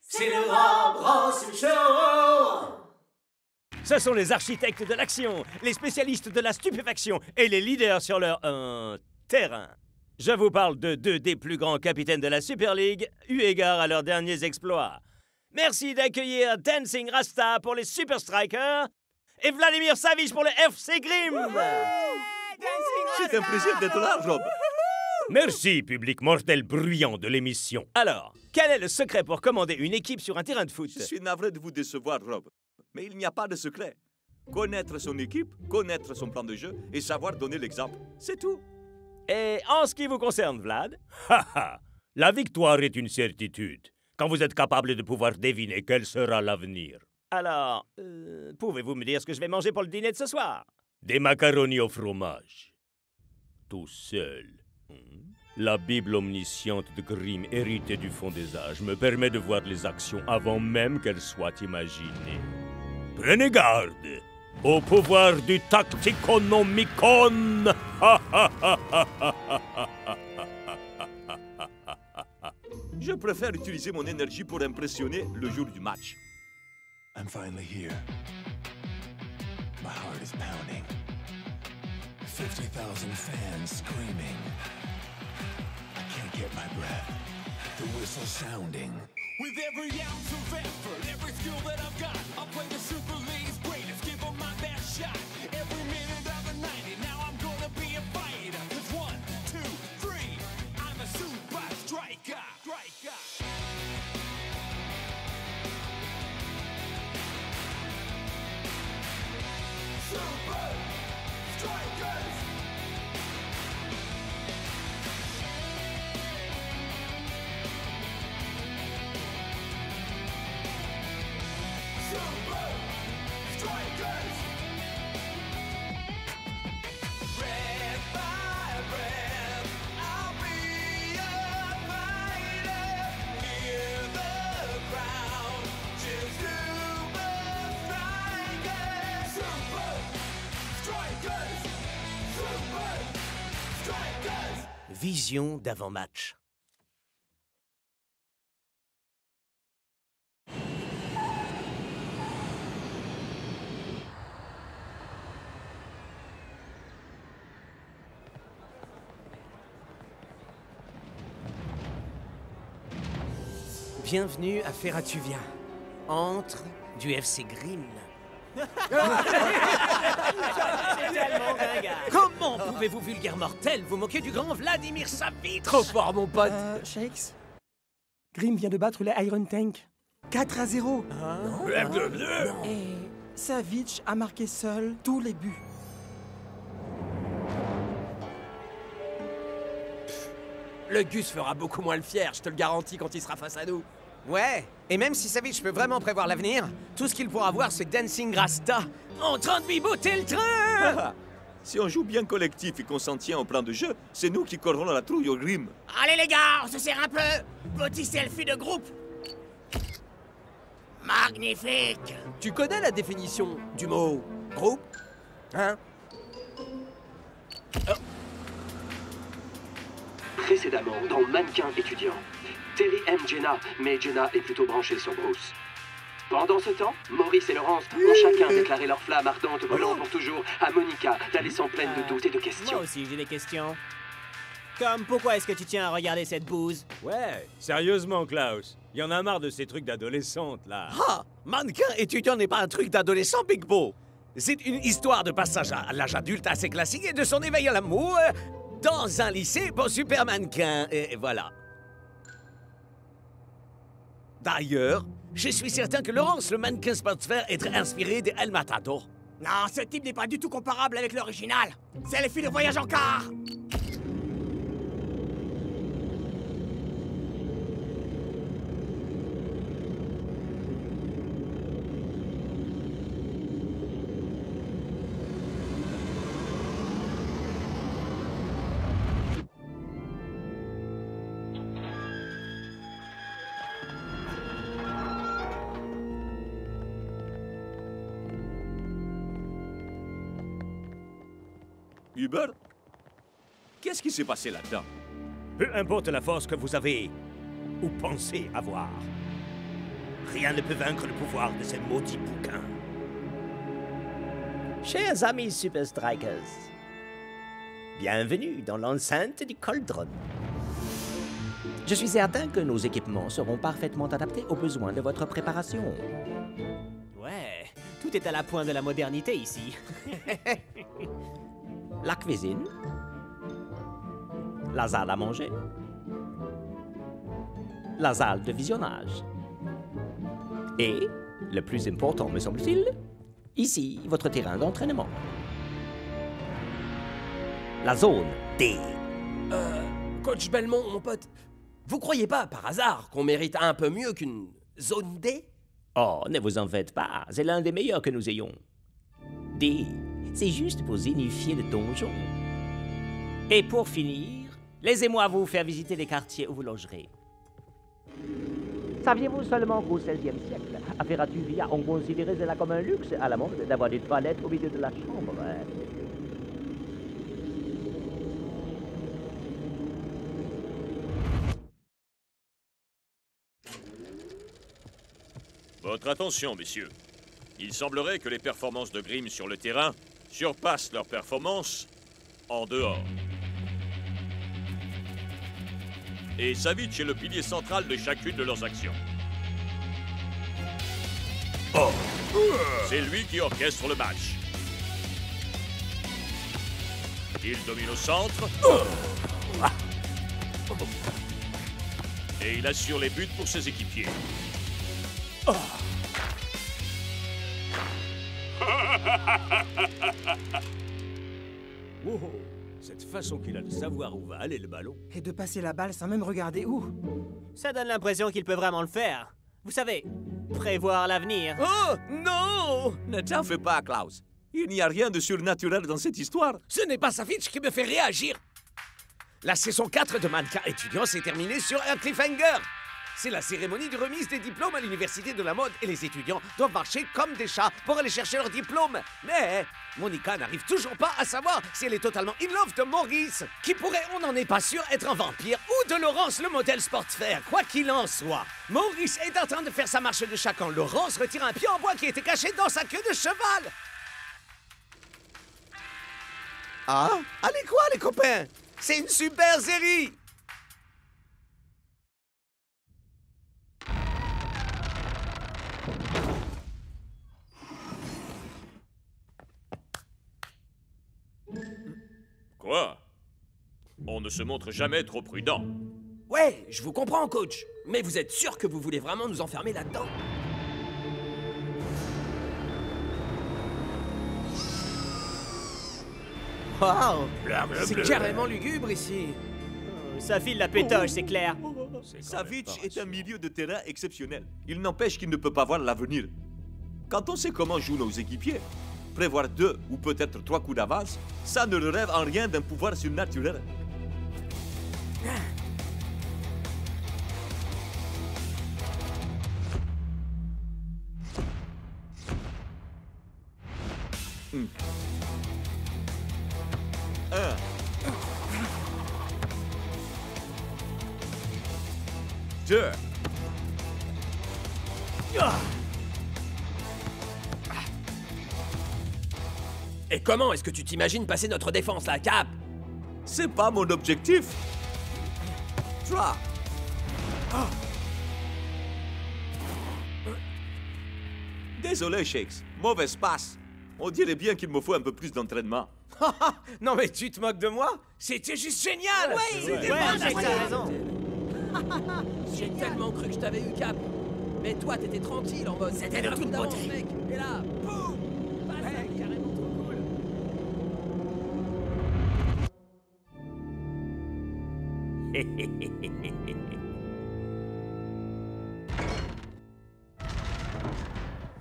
C'est le Rob Ross Show! Ce sont les architectes de l'action, les spécialistes de la stupéfaction et les leaders sur leur terrain. Je vous parle de deux des plus grands capitaines de la Super League, eu égard à leurs derniers exploits. Merci d'accueillir Dancing Rasta pour les Super Strikers et Vladimir Savic pour le FC Grimm. C'est un plaisir d'être là, Rob. Merci, public mortel bruyant de l'émission. Alors, quel est le secret pour commander une équipe sur un terrain de foot? Je suis navré de vous décevoir, Rob. Mais il n'y a pas de secret. Connaître son équipe, connaître son plan de jeu et savoir donner l'exemple. C'est tout. Et en ce qui vous concerne, Vlad? La victoire est une certitude, quand vous êtes capable de pouvoir deviner quel sera l'avenir. Alors, pouvez-vous me dire ce que je vais manger pour le dîner de ce soir? Des macaronis au fromage. Tout seul. La Bible omnisciente de Grimm, héritée du fond des âges, me permet de voir les actions avant même qu'elles soient imaginées. Prenez garde au pouvoir du Tacticonomicon. Je préfère utiliser mon énergie pour impressionner le jour du match. I'm finally here. My heart is pounding. 50,000 fans screaming. I can't get my breath. The whistle sounding. With every ounce of effort, every skill that I've got, I'll play the Super League's greatest, give them my best shot. Every minute of the 90, now I'm gonna be a fighter. 'Cause 1, 2, 3, I'm a super striker. Super Strikers! Super Strikers! Red by red, I'll be a fighter. Hear the crowd cheer Super Strikers! Super Strikers! Super Strikers! Vision d'avant-match. Bienvenue à Ferratuvia, antre du FC Grimm. C'est tellement ringard. Comment pouvez-vous, vulgaire mortel, vous moquer du grand Vladimir Savic? Trop fort, mon pote. Shakes, Grimm vient de battre les Iron Tank 4-0. Et Savic a marqué seul tous les buts. Le Gus fera beaucoup moins le fier, je te le garantis, quand il sera face à nous. Ouais, et même si Savic peut vraiment prévoir l'avenir, tout ce qu'il pourra voir, c'est Dancing Rasta en train de biboter le train. Si on joue bien collectif et qu'on s'en tient au plan de jeu, c'est nous qui corrons la trouille au Grimm. Allez les gars, on se serre un peu! Petit selfie de groupe! Magnifique! Tu connais la définition du mot groupe? Hein? Précédemment, dans Mannequin étudiant, Terry aime Jenna, mais Jenna est plutôt branchée sur Bruce. Pendant ce temps, Maurice et Laurence ont chacun déclaré leur flamme ardente volant pour toujours à Monica, la laissant pleine de doutes et de questions. Moi aussi, j'ai des questions. Comme pourquoi est-ce que tu tiens à regarder cette bouse? Ouais, sérieusement, Klaus. Il y en a marre de ces trucs d'adolescente, là. Ah! Mannequin étudiant n'est pas un truc d'adolescent, Big Bo. C'est une histoire de passage à l'âge adulte assez classique et de son éveil à l'amour dans un lycée pour super mannequin. Et voilà. D'ailleurs, je suis certain que Laurence, le mannequin sportif, est inspiré de El Matador. Non, ce type n'est pas du tout comparable avec l'original. C'est les filles de voyage en car. Hubert, qu'est-ce qui s'est passé là-dedans? Peu importe la force que vous avez ou pensez avoir. Rien ne peut vaincre le pouvoir de ces maudits bouquins. Chers amis Super Strikers, bienvenue dans l'enceinte du Cauldron. Je suis certain que nos équipements seront parfaitement adaptés aux besoins de votre préparation. Ouais, tout est à la pointe de la modernité ici. La cuisine, la salle à manger, la salle de visionnage. Et, le plus important me semble-t-il, ici, votre terrain d'entraînement. La zone D. Coach Belmont, mon pote, vous croyez pas, par hasard, qu'on mérite un peu mieux qu'une zone D? Oh, ne vous en faites pas, c'est l'un des meilleurs que nous ayons. D, c'est juste pour zénifier le donjon. Et pour finir, laissez-moi vous faire visiter les quartiers où vous logerez. Saviez-vous seulement qu'au XVIe siècle, à Ferratuvia, on considérait cela comme un luxe à la mode d'avoir des toilettes au milieu de la chambre? Votre attention, messieurs. Il semblerait que les performances de Grimm sur le terrain surpassent leurs performances en dehors. Et Savitch est le pilier central de chacune de leurs actions. Oh. C'est lui qui orchestre le match. Il domine au centre. Et il assure les buts pour ses équipiers. Oh, cette façon qu'il a de savoir où va aller le ballon. Et de passer la balle sans même regarder où. Ça donne l'impression qu'il peut vraiment le faire. Vous savez, prévoir l'avenir. Oh, non! Ne t'en fais pas, Klaus. Il n'y a rien de surnaturel dans cette histoire. Ce n'est pas Savitch qui me fait réagir. La saison 4 de Mannequin étudiant s'est terminée sur un cliffhanger. C'est la cérémonie de remise des diplômes à l'université de la mode et les étudiants doivent marcher comme des chats pour aller chercher leur diplôme. Mais Monica n'arrive toujours pas à savoir si elle est totalement in love de Maurice, qui pourrait, on n'en est pas sûr, être un vampire, ou de Laurence, le modèle sportsphère. Quoi qu'il en soit, Maurice est en train de faire sa marche de chat quand Laurence retire un pied en bois qui était caché dans sa queue de cheval. Ah, allez quoi les copains? C'est une super série! Quoi? On ne se montre jamais trop prudent. Ouais, je vous comprends, coach. Mais vous êtes sûr que vous voulez vraiment nous enfermer là-dedans? Wow! C'est carrément lugubre ici. Ça file la pétoche, c'est clair. Savitch est un milieu de terrain exceptionnel. Il n'empêche qu'il ne peut pas voir l'avenir. Quand on sait comment jouent nos équipiers, prévoir 2 ou peut-être 3 coups d'avance, ça ne relève en rien d'un pouvoir surnaturel. Deux. Et comment est-ce que tu t'imagines passer notre défense, là, Cap? C'est pas mon objectif. 3. Désolé, Shakes. Mauvaise passe. On dirait bien qu'il me faut un peu plus d'entraînement. Non mais tu te moques de moi? C'était juste génial! Ouais, t'as raison. J'ai tellement cru que je t'avais eu, Cap. Mais toi, t'étais tranquille en mode. C'était de toute beauté. Mec. Et là, boum! Carrément trop cool.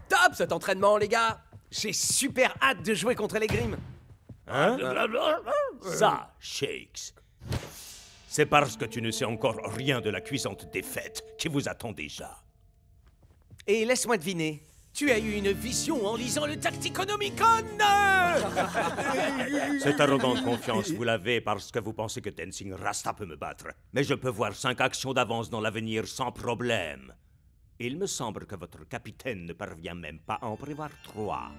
Top cet entraînement, les gars! J'ai super hâte de jouer contre les Grimm. Hein? Ça, Shakes, c'est parce que tu ne sais encore rien de la cuisante défaite qui vous attend déjà. Et laisse-moi deviner, tu as eu une vision en lisant le Tacticonomicon! Cette arrogante confiance, vous l'avez parce que vous pensez que Dancing Rasta peut me battre. Mais je peux voir 5 actions d'avance dans l'avenir sans problème. Il me semble que votre capitaine ne parvient même pas à en prévoir 3.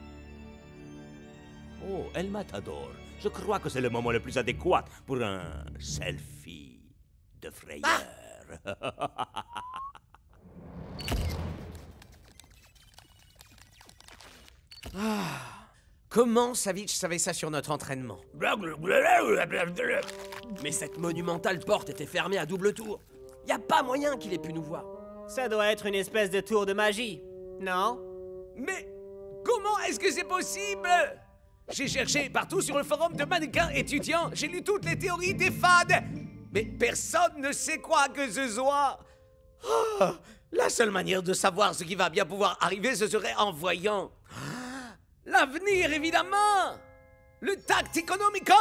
Oh, El Matador, je crois que c'est le moment le plus adéquat pour un selfie de frayeur. Comment Savitch savait ça sur notre entraînement? Mais cette monumentale porte était fermée à double tour. Y a pas moyen qu'il ait pu nous voir. Ça doit être une espèce de tour de magie, non? Mais comment est-ce que c'est possible? J'ai cherché partout sur le forum de mannequins étudiants, j'ai lu toutes les théories des fans, mais personne ne sait quoi que ce soit. Oh, la seule manière de savoir ce qui va bien pouvoir arriver, ce serait en voyant l'avenir, évidemment. Le Tacticonomicon.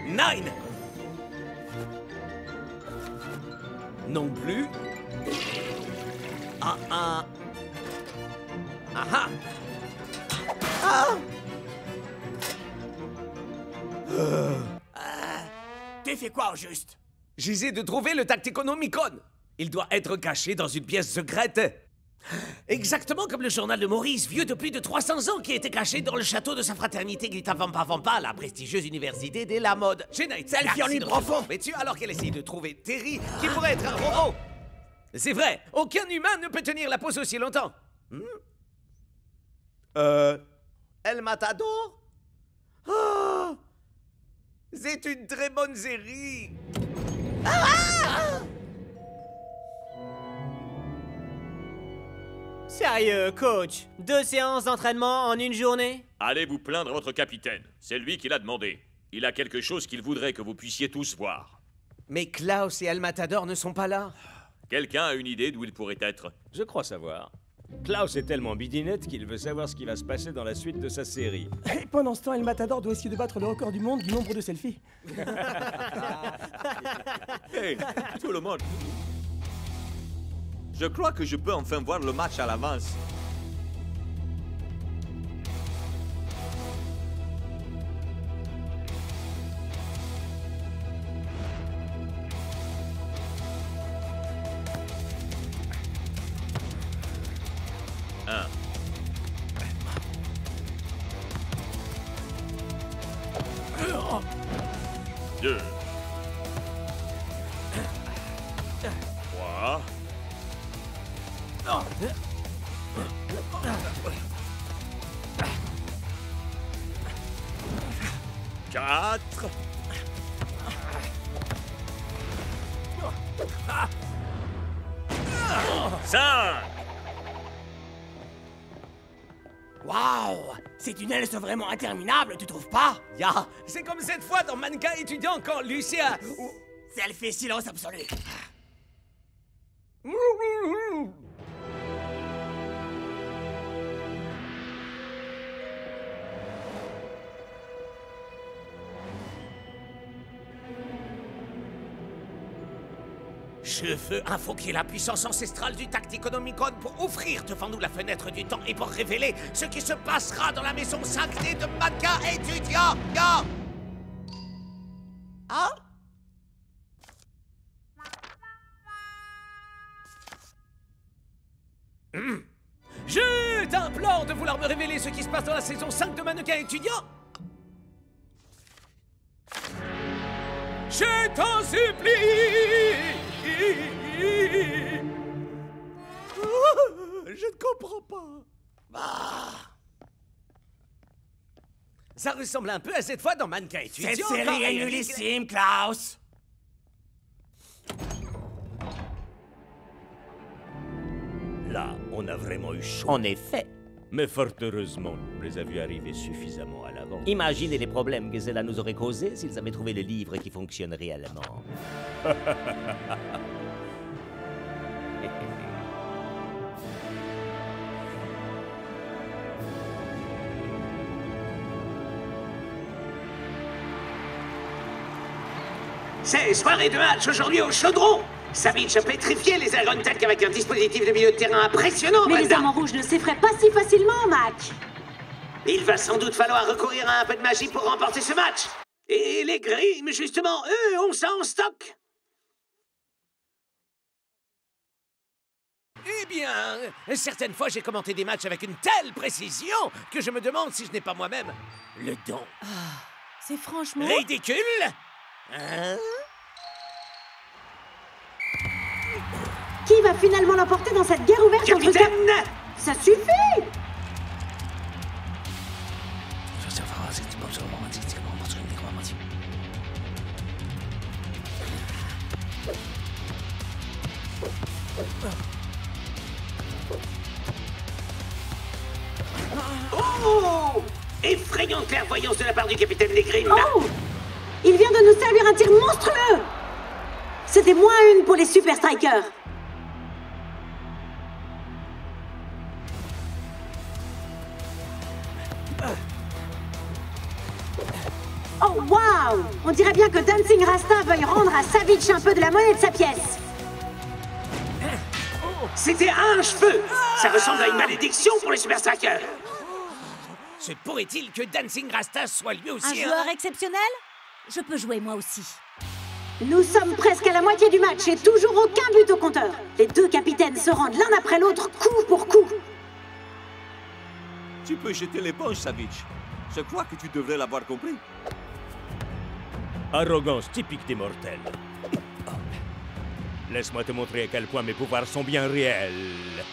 Nine. Non plus. Ah. T'es fait quoi au juste? J'essaie de trouver le Tacticonomicon. Il doit être caché dans une pièce secrète. Exactement comme le journal de Maurice, vieux de plus de 300 ans, qui était caché dans le château de sa fraternité Grita Vampa Vampa, la prestigieuse université de la mode. Jenna est Selfie en nuit profond. Mais tu alors qu'elle essaye de trouver Terry, qui pourrait être un robot. C'est vrai, aucun humain ne peut tenir la pose aussi longtemps. El Matador? Oh, c'est une très bonne série. Sérieux, coach? 2 séances d'entraînement en une journée? Allez vous plaindre à votre capitaine. C'est lui qui l'a demandé. Il a quelque chose qu'il voudrait que vous puissiez tous voir. Mais Klaus et El Matador ne sont pas là. Quelqu'un a une idée d'où il pourrait être? Je crois savoir. Klaus est tellement bidinette qu'il veut savoir ce qui va se passer dans la suite de sa série. Et pendant ce temps, El Matador doit essayer de battre le record du monde du nombre de selfies. Hey, tout le monde. Je crois que je peux enfin voir le match à l'avance. Un. Deux. Trois. 4. 5. Waouh! Ces tunnels sont vraiment interminables, tu trouves pas? Ya, c'est comme cette fois dans Mannequin étudiant quand Lucia... Selfie silence absolu. Je veux invoquer la puissance ancestrale du Tacticonomicon pour ouvrir devant nous la fenêtre du temps et pour révéler ce qui se passera dans la maison sacrée de Mannequin étudiant. Ya! Ah? Je t'implore de vouloir me révéler ce qui se passe dans la saison 5 de Mannequin étudiant. Je t'en supplie. Je ne comprends pas. Ça ressemble un peu à cette fois dans Mannequin étudiant. Cette série est nullissime, Klaus. Là, on a vraiment eu chaud. En effet, Mais fort heureusement, on les a vus arriver suffisamment à l'avance. imaginez les problèmes que cela nous aurait causés s'ils avaient trouvé le livre qui fonctionne réellement. C'est soirée de match aujourd'hui au Chaudron. Savitch a pétrifié les Iron Tech avec un dispositif de milieu de terrain impressionnant, Mais les Brenda. amants rouges ne s'effraient pas si facilement, Mac. Il va sans doute falloir recourir à un peu de magie pour remporter ce match. Et les Grimm, justement, eux, ont ça en stock. Eh bien, certaines fois j'ai commenté des matchs avec une telle précision que je me demande si je n'ai pas moi-même le don. C'est franchement... Ridicule. Hein? Qui va finalement l'emporter dans cette guerre ouverte entre... Capitaine! Ça suffit! Oh! Effrayante clairvoyance de la part du capitaine des Grimm. Oh! Il vient de nous servir un tir monstrueux! C'était -1 pour les Super Strikers. Oh, waouh! On dirait bien que Dancing Rasta veuille rendre à Savage un peu de la monnaie de sa pièce. C'était un cheveu. Ça ressemble à une malédiction pour les Super Strikers. Se pourrait-il que Dancing Rasta soit lui aussi Un joueur exceptionnel? Je peux jouer moi aussi. Nous sommes presque à la moitié du match et toujours aucun but au compteur. Les deux capitaines se rendent l'un après l'autre, coup pour coup. Tu peux jeter l'éponge, Savage. Je crois que tu devrais l'avoir compris. Arrogance typique des mortels. Laisse-moi te montrer à quel point mes pouvoirs sont bien réels.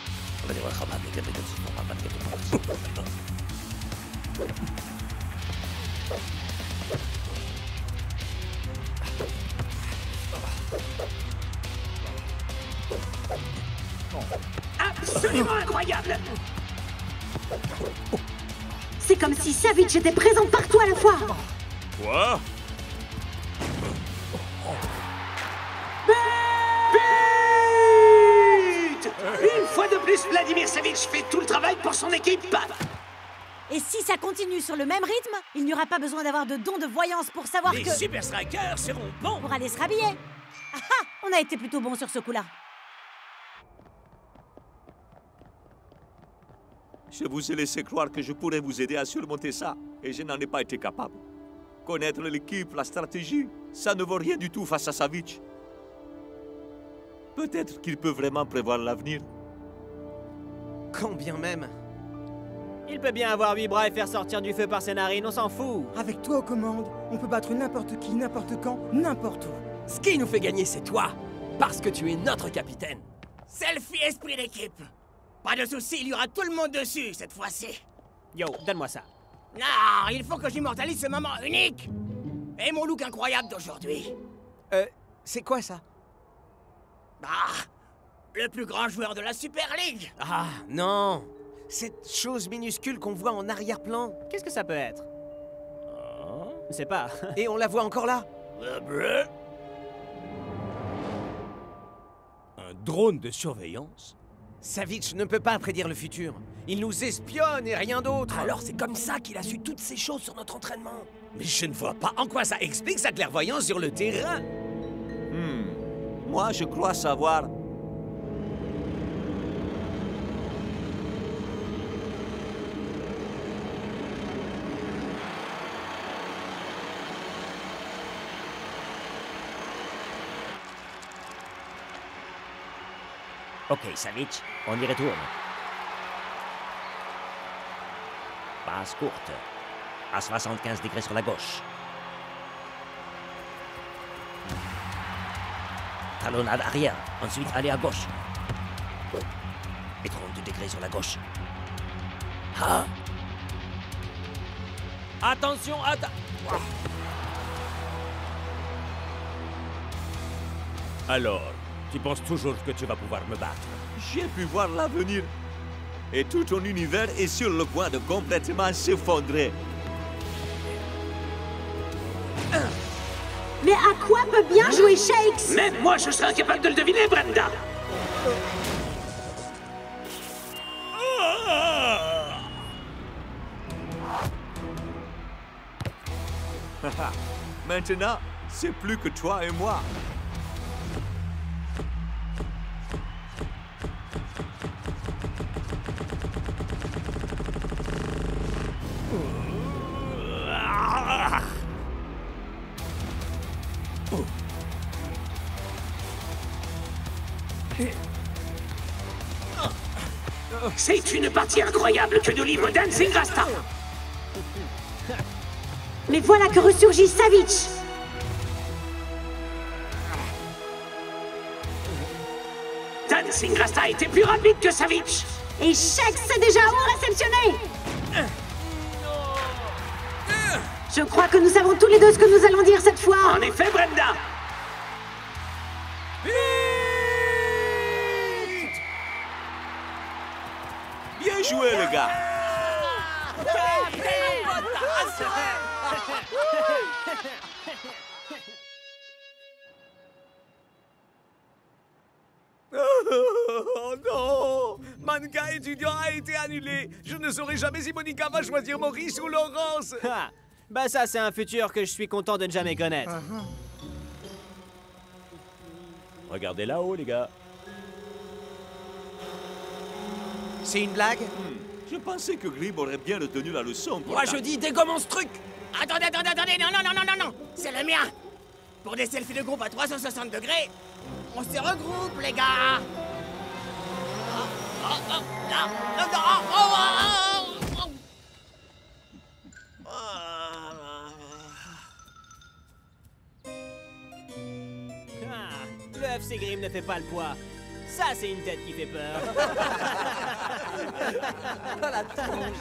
Absolument incroyable. C'est comme si Savage était présent partout à la fois. Quoi? But! Une fois de plus, Vladimir Savage fait tout le travail pour son équipe. Et si ça continue sur le même rythme, il n'y aura pas besoin d'avoir de don de voyance pour savoir Les que... Super Strikers seront bons Pour aller se rhabiller. Ah ah! On a été plutôt bon sur ce coup-là. Je vous ai laissé croire que je pourrais vous aider à surmonter ça, et je n'en ai pas été capable. Connaître l'équipe, la stratégie, ça ne vaut rien du tout face à Savage. Peut-être qu'il peut vraiment prévoir l'avenir. Quand bien même. Il peut bien avoir 8 bras et faire sortir du feu par ses narines, on s'en fout. Avec toi aux commandes, on peut battre n'importe qui, n'importe quand, n'importe où. Ce qui nous fait gagner, c'est toi. Parce que tu es notre capitaine. Selfie esprit d'équipe. Pas de soucis, il y aura tout le monde dessus cette fois-ci. Yo, donne-moi ça. Non, il faut que j'immortalise ce moment unique. Et mon look incroyable d'aujourd'hui. C'est quoi ça? Ah, le plus grand joueur de la Super League. Ah, non. Cette chose minuscule qu'on voit en arrière-plan. Qu'est-ce que ça peut être? Je sais pas. Et on la voit encore là? Un drone de surveillance? Savage ne peut pas prédire le futur. Il nous espionne et rien d'autre. Alors c'est comme ça qu'il a su toutes ces choses sur notre entraînement. Mais je ne vois pas en quoi ça explique sa clairvoyance sur le terrain. Moi, je crois savoir. Ok, Savage, on y retourne. Passe courte. À 75 degrés sur la gauche. Talonnade arrière. Ensuite, aller à gauche. Et 32 degrés sur la gauche. Ah! Attention, Alors, tu penses toujours que tu vas pouvoir me battre? J'ai pu voir l'avenir. Et tout ton univers est sur le point de complètement s'effondrer. Mais à quoi peut bien jouer Shakes? Même moi, je serais incapable de le deviner, Brenda. Maintenant, c'est plus que toi et moi. C'est une partie incroyable que nous livre Dancing Rasta. Mais voilà que ressurgit Savitch. Dancing Rasta était plus rapide que Savitch. Et Shex s'est déjà réceptionné. Je crois que nous savons tous les deux ce que nous allons dire cette fois. En effet, Brenda. Bien joué, le gars. Oh non! Mannequin étudiant a été annulé. Je ne saurai jamais si Monica va choisir Maurice ou Laurence. Ah, bah ça, c'est un futur que je suis content de ne jamais connaître. Regardez là-haut, les gars. C'est une blague? Je pensais que Grib aurait bien retenu la leçon. Moi, je dis dégommons ce truc. Attendez, non, c'est le mien. Pour des selfies de groupe à 360 degrés, on se regroupe, les gars. Le FC Grim ne fait pas le poids. Ça, c'est une tête qui fait peur. Oh, la tronche.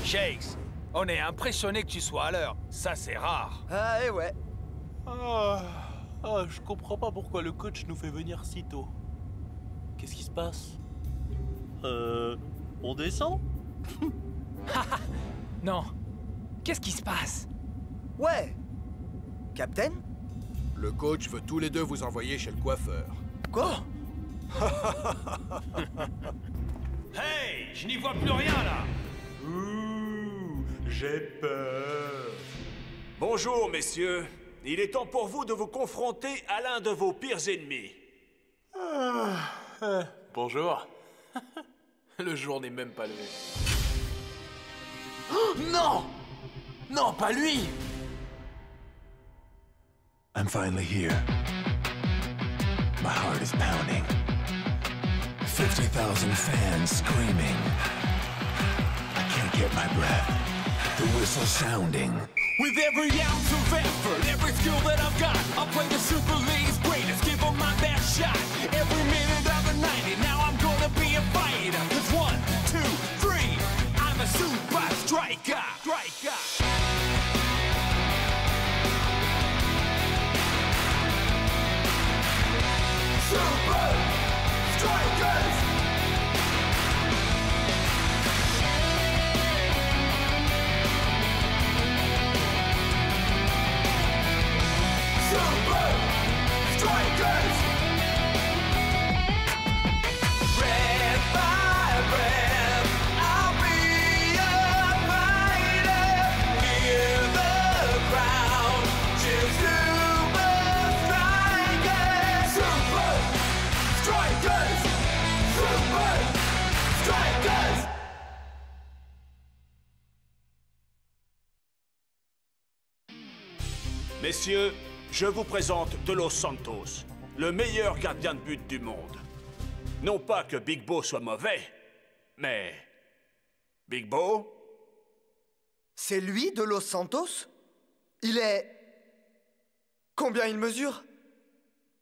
Shakes, on est impressionné que tu sois à l'heure. Ça, c'est rare. Ah, et ouais. Je comprends pas pourquoi le coach nous fait venir si tôt. Qu'est-ce qui se passe? On descend? Non. Qu'est-ce qui se passe? Ouais. Captain? Le coach veut tous les deux vous envoyer chez le coiffeur. Quoi? Hey, je n'y vois plus rien, là. J'ai peur. Bonjour, messieurs. Il est temps pour vous de vous confronter à l'un de vos pires ennemis. Bonjour. Le jour n'est même pas levé. Oh, non! Non, pas lui! I'm finally here. My heart is pounding. 50,000 fans screaming. I can't get my breath. The whistle sounding. With every ounce of effort, every skill that I've got, I'll play the Super League's greatest, give them my best shot. Every minute of the 90, now I'm gonna be a fighter. 'Cause 1, 2, 3, I'm a super striker. Super Strikers! Super Strikers! Red by red, I'll be a fighter. Hear the crowd cheer Super Strikers! Super Strikers! Super Strikers! Messieurs, je vous présente De Los Santos, le meilleur gardien de but du monde. Non pas que Big Bo soit mauvais, mais... Big Bo? C'est lui, De Los Santos? Il est... Combien il mesure?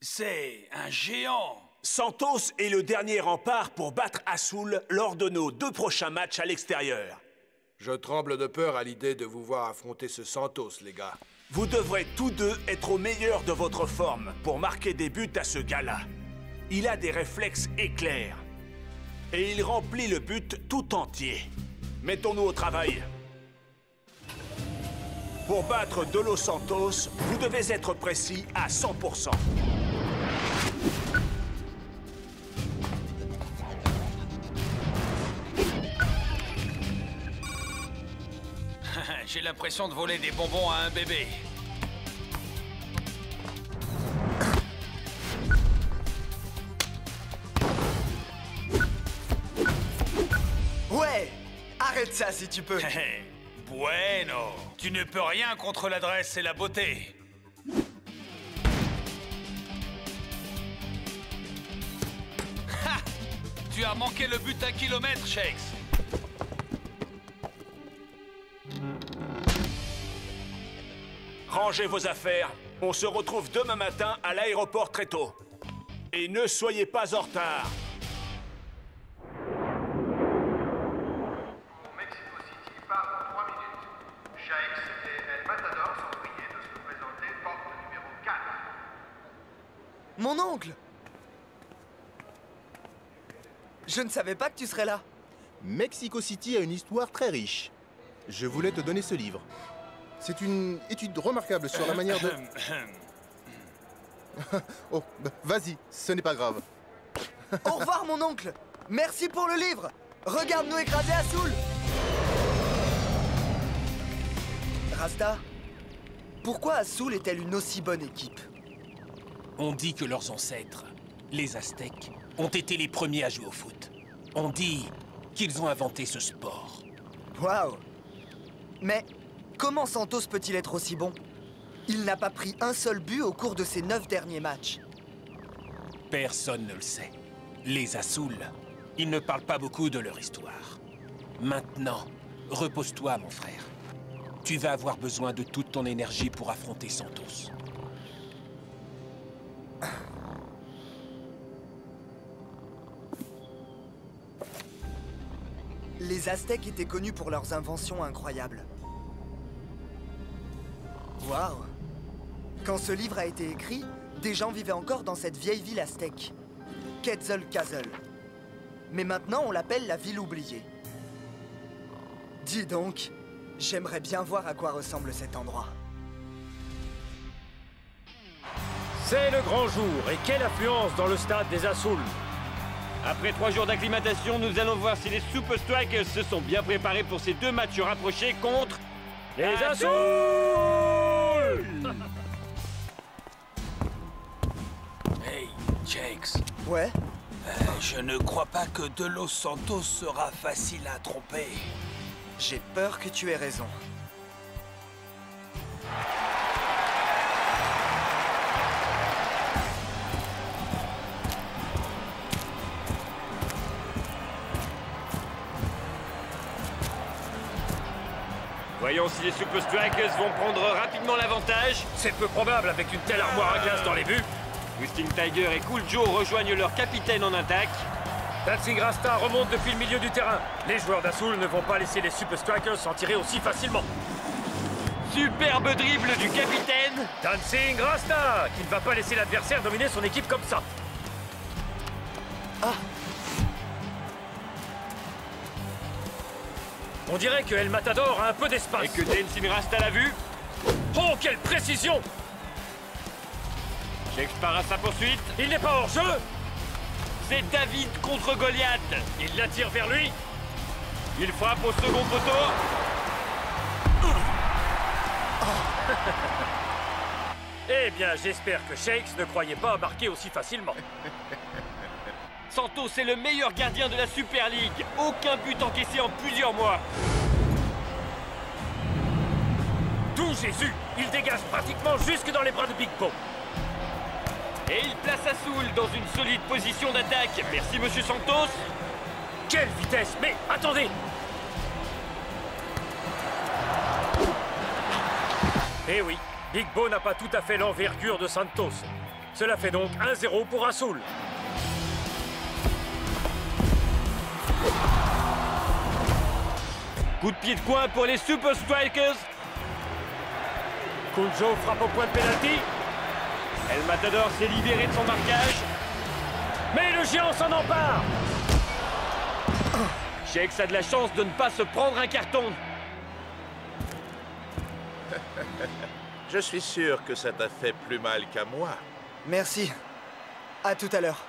C'est un géant. Santos est le dernier rempart pour battre Azul lors de nos 2 prochains matchs à l'extérieur. Je tremble de peur à l'idée de vous voir affronter ce Santos, les gars. Vous devrez tous deux être au meilleur de votre forme pour marquer des buts à ce gars-là. il a des réflexes éclairs. Et il remplit le but tout entier. Mettons-nous au travail. Pour battre De Los Santos, vous devez être précis à 100%. J'ai l'impression de voler des bonbons à un bébé. Ouais! Arrête ça si tu peux. Bueno. Tu ne peux rien contre l'adresse et la beauté. Ha! Tu as manqué le but à kilomètre, Shakes. Rangez vos affaires. On se retrouve demain matin à l'aéroport très tôt. Et ne soyez pas en retard. Mexico City part dans 3 minutes. Shakes et El Matador sont priés de se présenter porte numéro 4. Mon oncle! Je ne savais pas que tu serais là. Mexico City a une histoire très riche. Je voulais te donner ce livre. C'est une étude remarquable sur la manière de... Oh, bah, vas-y, ce n'est pas grave. Au revoir, mon oncle! Merci pour le livre! Regarde-nous écraser Azul! Rasta, pourquoi Azul est-elle une aussi bonne équipe? On dit que leurs ancêtres, les Aztèques, ont été les premiers à jouer au foot. On dit qu'ils ont inventé ce sport. Waouh! Mais comment Santos peut-il être aussi bon? Il n'a pas pris un seul but au cours de ses 9 derniers matchs. Personne ne le sait. Les Azul, ils ne parlent pas beaucoup de leur histoire. Maintenant, repose-toi, mon frère. Tu vas avoir besoin de toute ton énergie pour affronter Santos. Les Aztèques étaient connus pour leurs inventions incroyables. Waouh! Quand ce livre a été écrit, des gens vivaient encore dans cette vieille ville aztèque, Quetzalcoatl. Mais maintenant, on l'appelle la ville oubliée. Dis donc, j'aimerais bien voir à quoi ressemble cet endroit. C'est le grand jour, et quelle affluence dans le stade des Azul. Après 3 jours d'acclimatation, nous allons voir si les Super Strikers se sont bien préparés pour ces 2 matchs rapprochés contre... les Azul. Hey, Shakes. Ouais? Je ne crois pas que De Los Santos sera facile à tromper. J'ai peur que tu aies raison. Voyons si les Super Strikers vont prendre rapidement l'avantage. C'est peu probable avec une telle armoire à glace dans les buts. Twisting Tiger et Cool Joe rejoignent leur capitaine en attaque. Dancing Rasta remonte depuis le milieu du terrain. Les joueurs d'Azul ne vont pas laisser les Super Strikers s'en tirer aussi facilement. Superbe dribble du capitaine. Dancing Rasta, qui ne va pas laisser l'adversaire dominer son équipe comme ça. Ah! On dirait que El Matador a un peu d'espace. Et que Dancing Rasta l'a vu. Oh, quelle précision! Shakes part à sa poursuite. Il n'est pas hors jeu. C'est David contre Goliath. Il l'attire vers lui. Il frappe au second poteau. Eh bien, j'espère que Shakes ne croyait pas marquer aussi facilement. Santos est le meilleur gardien de la Super League. Aucun but encaissé en plusieurs mois. Tout Jésus! Il dégage pratiquement jusque dans les bras de Big Bo. Et il place Azul dans une solide position d'attaque. Merci, monsieur Santos. Quelle vitesse! Mais attendez! Eh oui, Big Bo n'a pas tout à fait l'envergure de Santos. Cela fait donc 1-0 pour Azul. Coup de pied de coin pour les Super Strikers. Cool Joe frappe au point de pénalty. El Matador s'est libéré de son marquage. Mais le géant s'en empare. Shakes a de la chance de ne pas se prendre un carton. Je suis sûr que ça t'a fait plus mal qu'à moi. Merci. À tout à l'heure.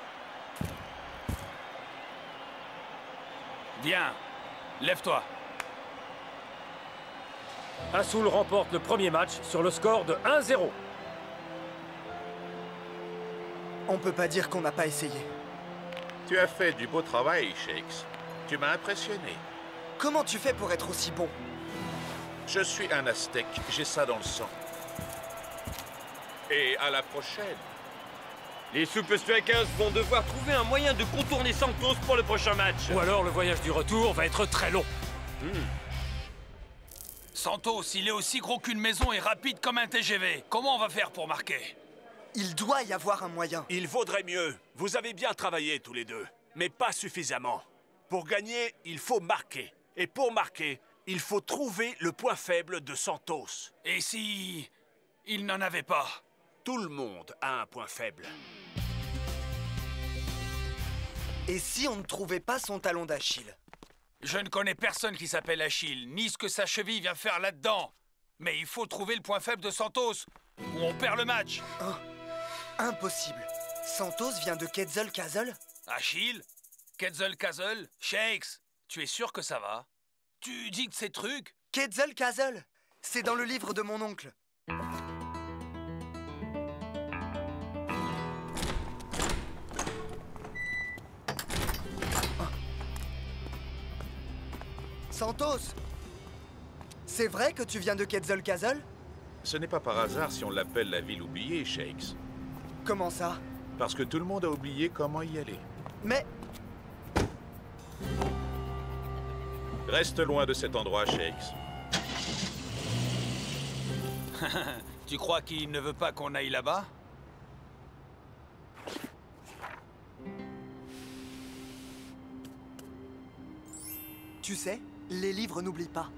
Bien. Lève-toi. Azul remporte le premier match sur le score de 1-0. On peut pas dire qu'on n'a pas essayé. Tu as fait du beau travail, Shakes. Tu m'as impressionné. Comment tu fais pour être aussi bon? Je suis un Aztèque, j'ai ça dans le sang. Et à la prochaine. Les Super Strikers vont devoir trouver un moyen de contourner Santos pour le prochain match. Ou alors le voyage du retour va être très long. Santos, il est aussi gros qu'une maison et rapide comme un TGV. Comment on va faire pour marquer? Il doit y avoir un moyen. Il vaudrait mieux. Vous avez bien travaillé tous les deux, mais pas suffisamment. Pour gagner, il faut marquer. Et pour marquer, il faut trouver le point faible de Santos. Et si... il n'en avait pas? Tout le monde a un point faible. Et si on ne trouvait pas son talon d'Achille? Je ne connais personne qui s'appelle Achille, ni ce que sa cheville vient faire là-dedans. Mais il faut trouver le point faible de Santos, ou on perd le match. Impossible. Santos vient de Quetzalcoatl? Achille? Quetzalcoatl? Shakes? Tu es sûr que ça va? Tu dis que ces trucs? Quetzalcoatl! C'est dans le livre de mon oncle. Santos! C'est vrai que tu viens de Quetzalcoatl? Ce n'est pas par hasard si on l'appelle la ville oubliée, Shakes. Comment ça? Parce que tout le monde a oublié comment y aller. Mais... Reste loin de cet endroit, Shakes. Tu crois qu'il ne veut pas qu'on aille là-bas? Tu sais, les livres n'oublient pas.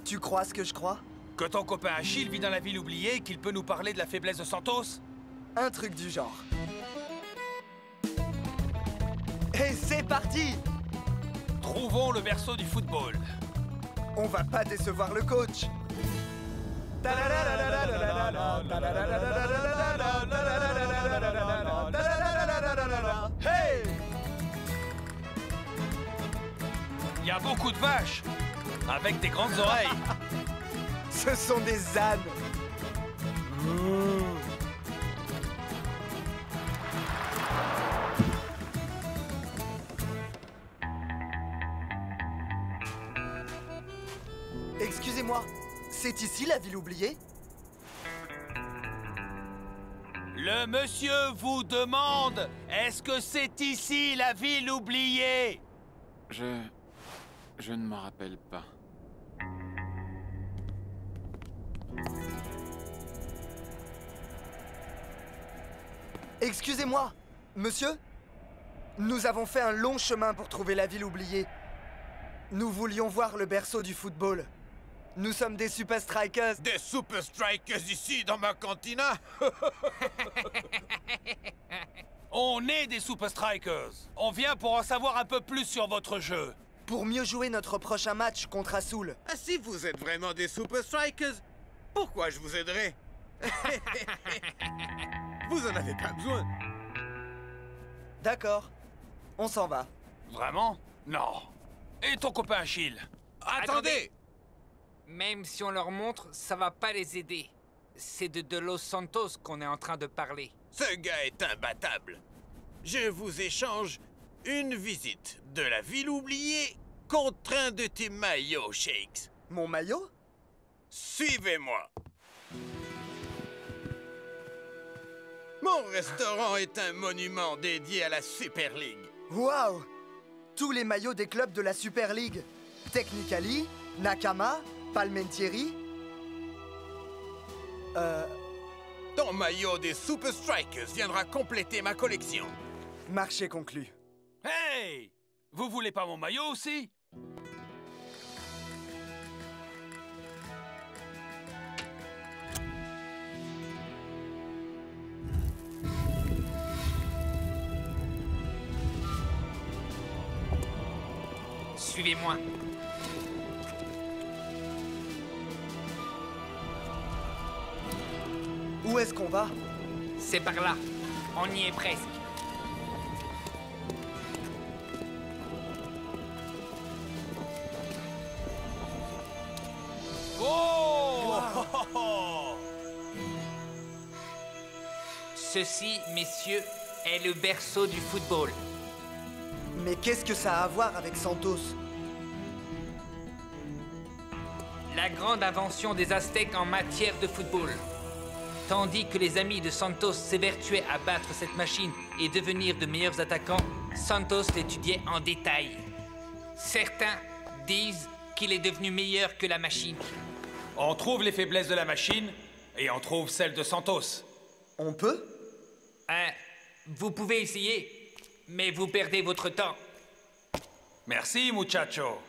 Tu crois ce que je crois? Que ton copain Achille vit dans la ville oubliée et qu'il peut nous parler de la faiblesse de Santos? Un truc du genre. Et c'est parti! Trouvons le berceau du football. On va pas décevoir le coach. Hey! Il y a beaucoup de vaches, avec des grandes oreilles. Ce sont des ânes. Excusez-moi, c'est ici la ville oubliée? Le monsieur vous demande, est-ce que c'est ici la ville oubliée? Je ne m'en rappelle pas. Excusez-moi, monsieur? Nous avons fait un long chemin pour trouver la ville oubliée. Nous voulions voir le berceau du football. Nous sommes des Super Strikers. Des Super Strikers ici, dans ma cantina? On est des Super Strikers. On vient pour en savoir un peu plus sur votre jeu. Pour mieux jouer notre prochain match contre Azul. Ah, si vous êtes vraiment des Super Strikers, pourquoi je vous aiderais? Vous en avez pas besoin. D'accord. On s'en va. Vraiment? Non. Et ton copain Achille? Attendez! Même si on leur montre, ça va pas les aider. C'est de Los Santos qu'on est en train de parler. Ce gars est imbattable. Je vous échange une visite de la ville oubliée contre un de tes maillots, Shakes. Mon maillot? Suivez-moi. Mon restaurant est un monument dédié à la Super League. Waouh! Tous les maillots des clubs de la Super League. Technicali, Nakama, Palmentieri. Ton maillot des Super Strikers viendra compléter ma collection. Marché conclu. Hey! Vous voulez pas mon maillot aussi? Suivez-moi. Où est-ce qu'on va? C'est par là. On y est presque. Ceci, messieurs, est le berceau du football. Mais qu'est-ce que ça a à voir avec Santos? La grande invention des Aztèques en matière de football. Tandis que les amis de Santos s'évertuaient à battre cette machine et devenir de meilleurs attaquants, Santos l'étudiait en détail. Certains disent qu'il est devenu meilleur que la machine. On trouve les faiblesses de la machine et on trouve celles de Santos. On peut? Vous pouvez essayer, mais vous perdez votre temps. Merci, muchacho.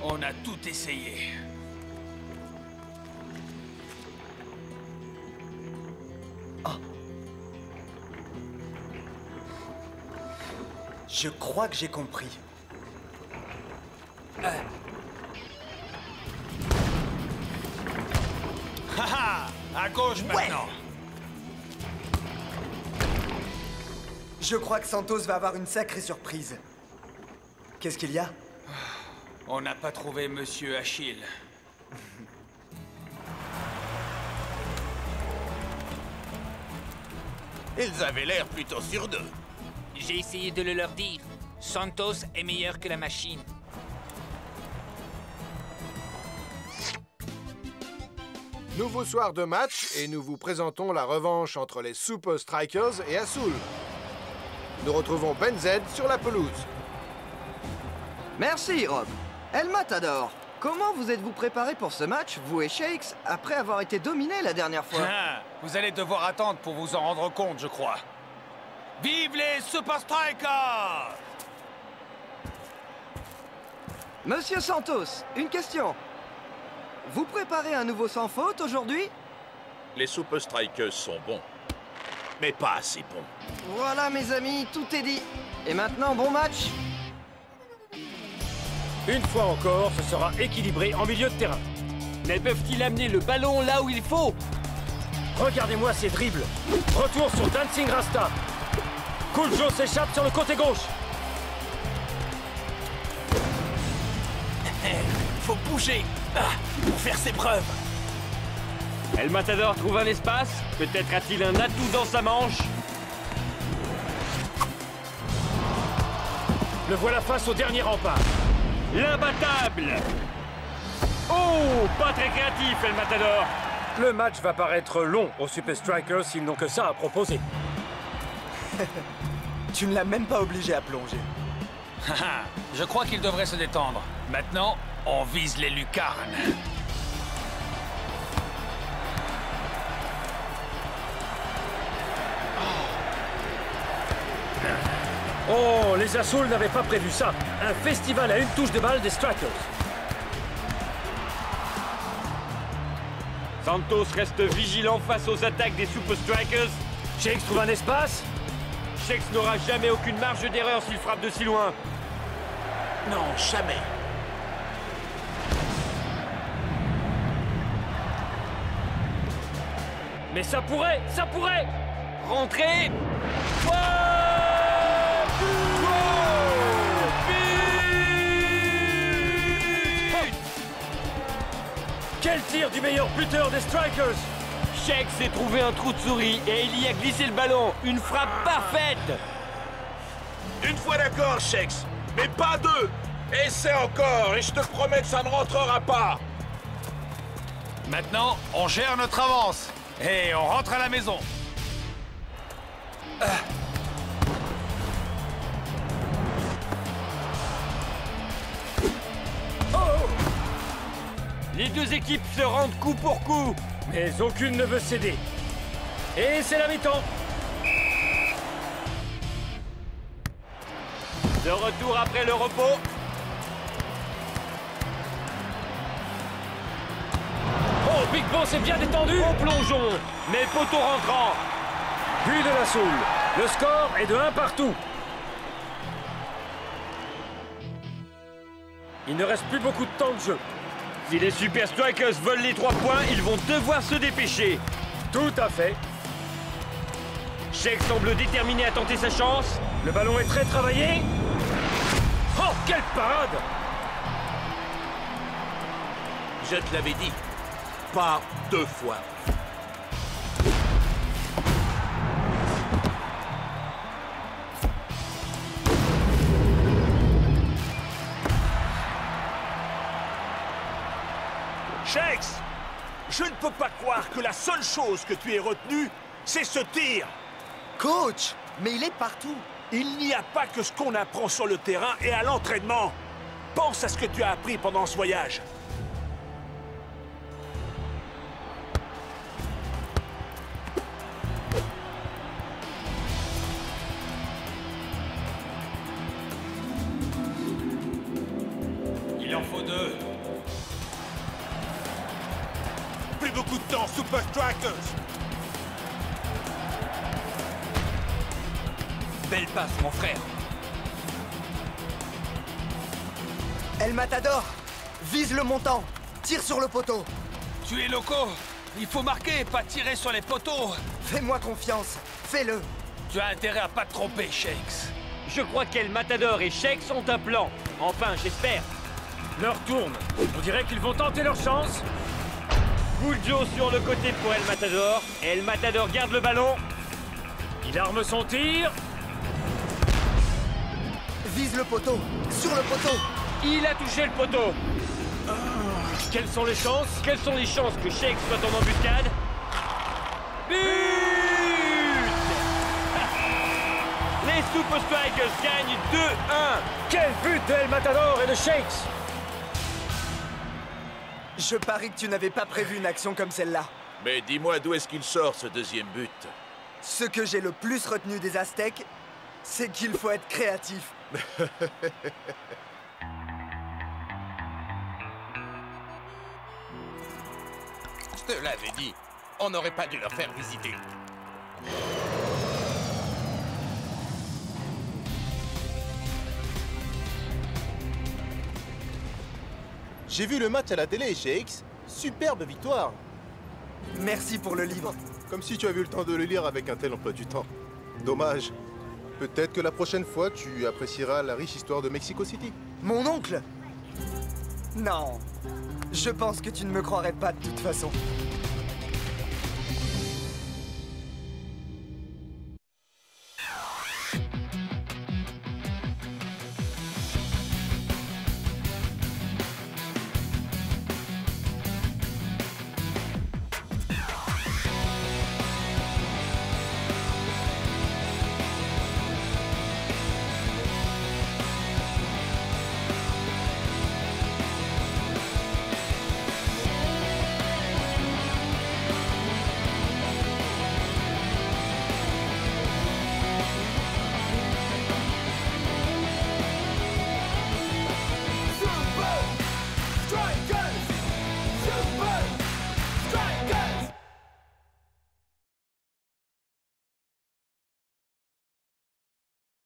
On a tout essayé. Je crois que j'ai compris. Haha, à gauche maintenant. Je crois que Santos va avoir une sacrée surprise. Qu'est-ce qu'il y a? On n'a pas trouvé Monsieur Achille. Ils avaient l'air plutôt sûrs d'eux. J'ai essayé de le leur dire. Santos est meilleur que la machine. Nouveau soir de match et nous vous présentons la revanche entre les Super Strikers et Azul. Nous retrouvons Ben Z sur la pelouse. Merci, Rob. El Matador, comment vous êtes-vous préparé pour ce match, vous et Shakes, après avoir été dominés la dernière fois? Vous allez devoir attendre pour vous en rendre compte, je crois. Vive les Super Strikers! Monsieur Santos, une question. Vous préparez un nouveau sans faute aujourd'hui? Les Super Strikers sont bons, mais pas assez bons. Voilà, mes amis, tout est dit. Et maintenant, bon match? Une fois encore, ce sera équilibré en milieu de terrain. Mais peuvent-ils amener le ballon là où il faut? Regardez-moi ces dribbles. Retour sur Dancing Rasta. Cool Joe s'échappe sur le côté gauche. Faut bouger pour faire ses preuves. El Matador trouve un espace. Peut-être a-t-il un atout dans sa manche. Le voilà face au dernier rempart. L'imbattable! Oh, pas très créatif, El Matador. Le match va paraître long aux Super Strikers s'ils n'ont que ça à proposer. Tu ne l'as même pas obligé à plonger. Je crois qu'il devrait se détendre. Maintenant, on vise les lucarnes. Oh, les Azul n'avaient pas prévu ça. Un festival à une touche de balle des Strikers. Santos reste vigilant face aux attaques des Super Strikers. Shakes trouve un espace. Shakes n'aura jamais aucune marge d'erreur s'il frappe de si loin. Non, jamais. Mais ça pourrait rentrer. Quel tir du meilleur buteur des Strikers! Shakes s'est trouvé un trou de souris et il y a glissé le ballon. Une frappe parfaite! Une fois d'accord, Shakes, mais pas deux. Essaie encore et je te promets que ça ne rentrera pas. Maintenant, on gère notre avance. Et on rentre à la maison. Les deux équipes se rendent coup pour coup, mais aucune ne veut céder. Et c'est la mi-temps. De retour après le repos. Oh, Big Bo s'est bien détendu. Au plongeon, mais poteau rentrant. But de la Soule. Le score est de 1 partout. Il ne reste plus beaucoup de temps de jeu. Si les Super Strikers veulent les 3 points, ils vont devoir se dépêcher. Tout à fait. Shake semble déterminé à tenter sa chance. Le ballon est très travaillé. Oh, quelle parade! Je te l'avais dit. Pas 2 fois. Shakes, je ne peux pas croire que la seule chose que tu aies retenue, c'est ce tir. Coach, mais il est partout. Il n'y a pas que ce qu'on apprend sur le terrain et à l'entraînement. Pense à ce que tu as appris pendant ce voyage. Il en faut 2. Plus beaucoup de temps, Super Strikers. Belle passe, mon frère. El Matador, vise le montant. Tire sur le poteau. Tu es loco. Il faut marquer, pas tirer sur les poteaux. Fais-moi confiance. Fais-le. Tu as intérêt à pas te tromper, Shakes. Je crois qu'El Matador et Shakes ont un plan. Enfin, j'espère. L'heure tourne. On dirait qu'ils vont tenter leur chance. Joe sur le côté pour El Matador. El Matador garde le ballon. Il arme son tir. Vise le poteau. Sur le poteau. Il a touché le poteau. Quelles sont les chances? Quelles sont les chances que Shakes soit en embuscade? But! Les Super Strikers gagnent 2-1. Quel but d'El Matador et de Shakes! Je parie que tu n'avais pas prévu une action comme celle-là. Mais dis-moi d'où est-ce qu'il sort ce deuxième but? Ce que j'ai le plus retenu des Aztèques, c'est qu'il faut être créatif. Je te l'avais dit, on n'aurait pas dû leur faire visiter. J'ai vu le match à la télé, Shakes. Superbe victoire. Merci pour le livre. Comme si tu avais eu le temps de le lire avec un tel emploi du temps. Dommage. Peut-être que la prochaine fois, tu apprécieras la riche histoire de Mexico City. Mon oncle? Non. Je pense que tu ne me croirais pas de toute façon.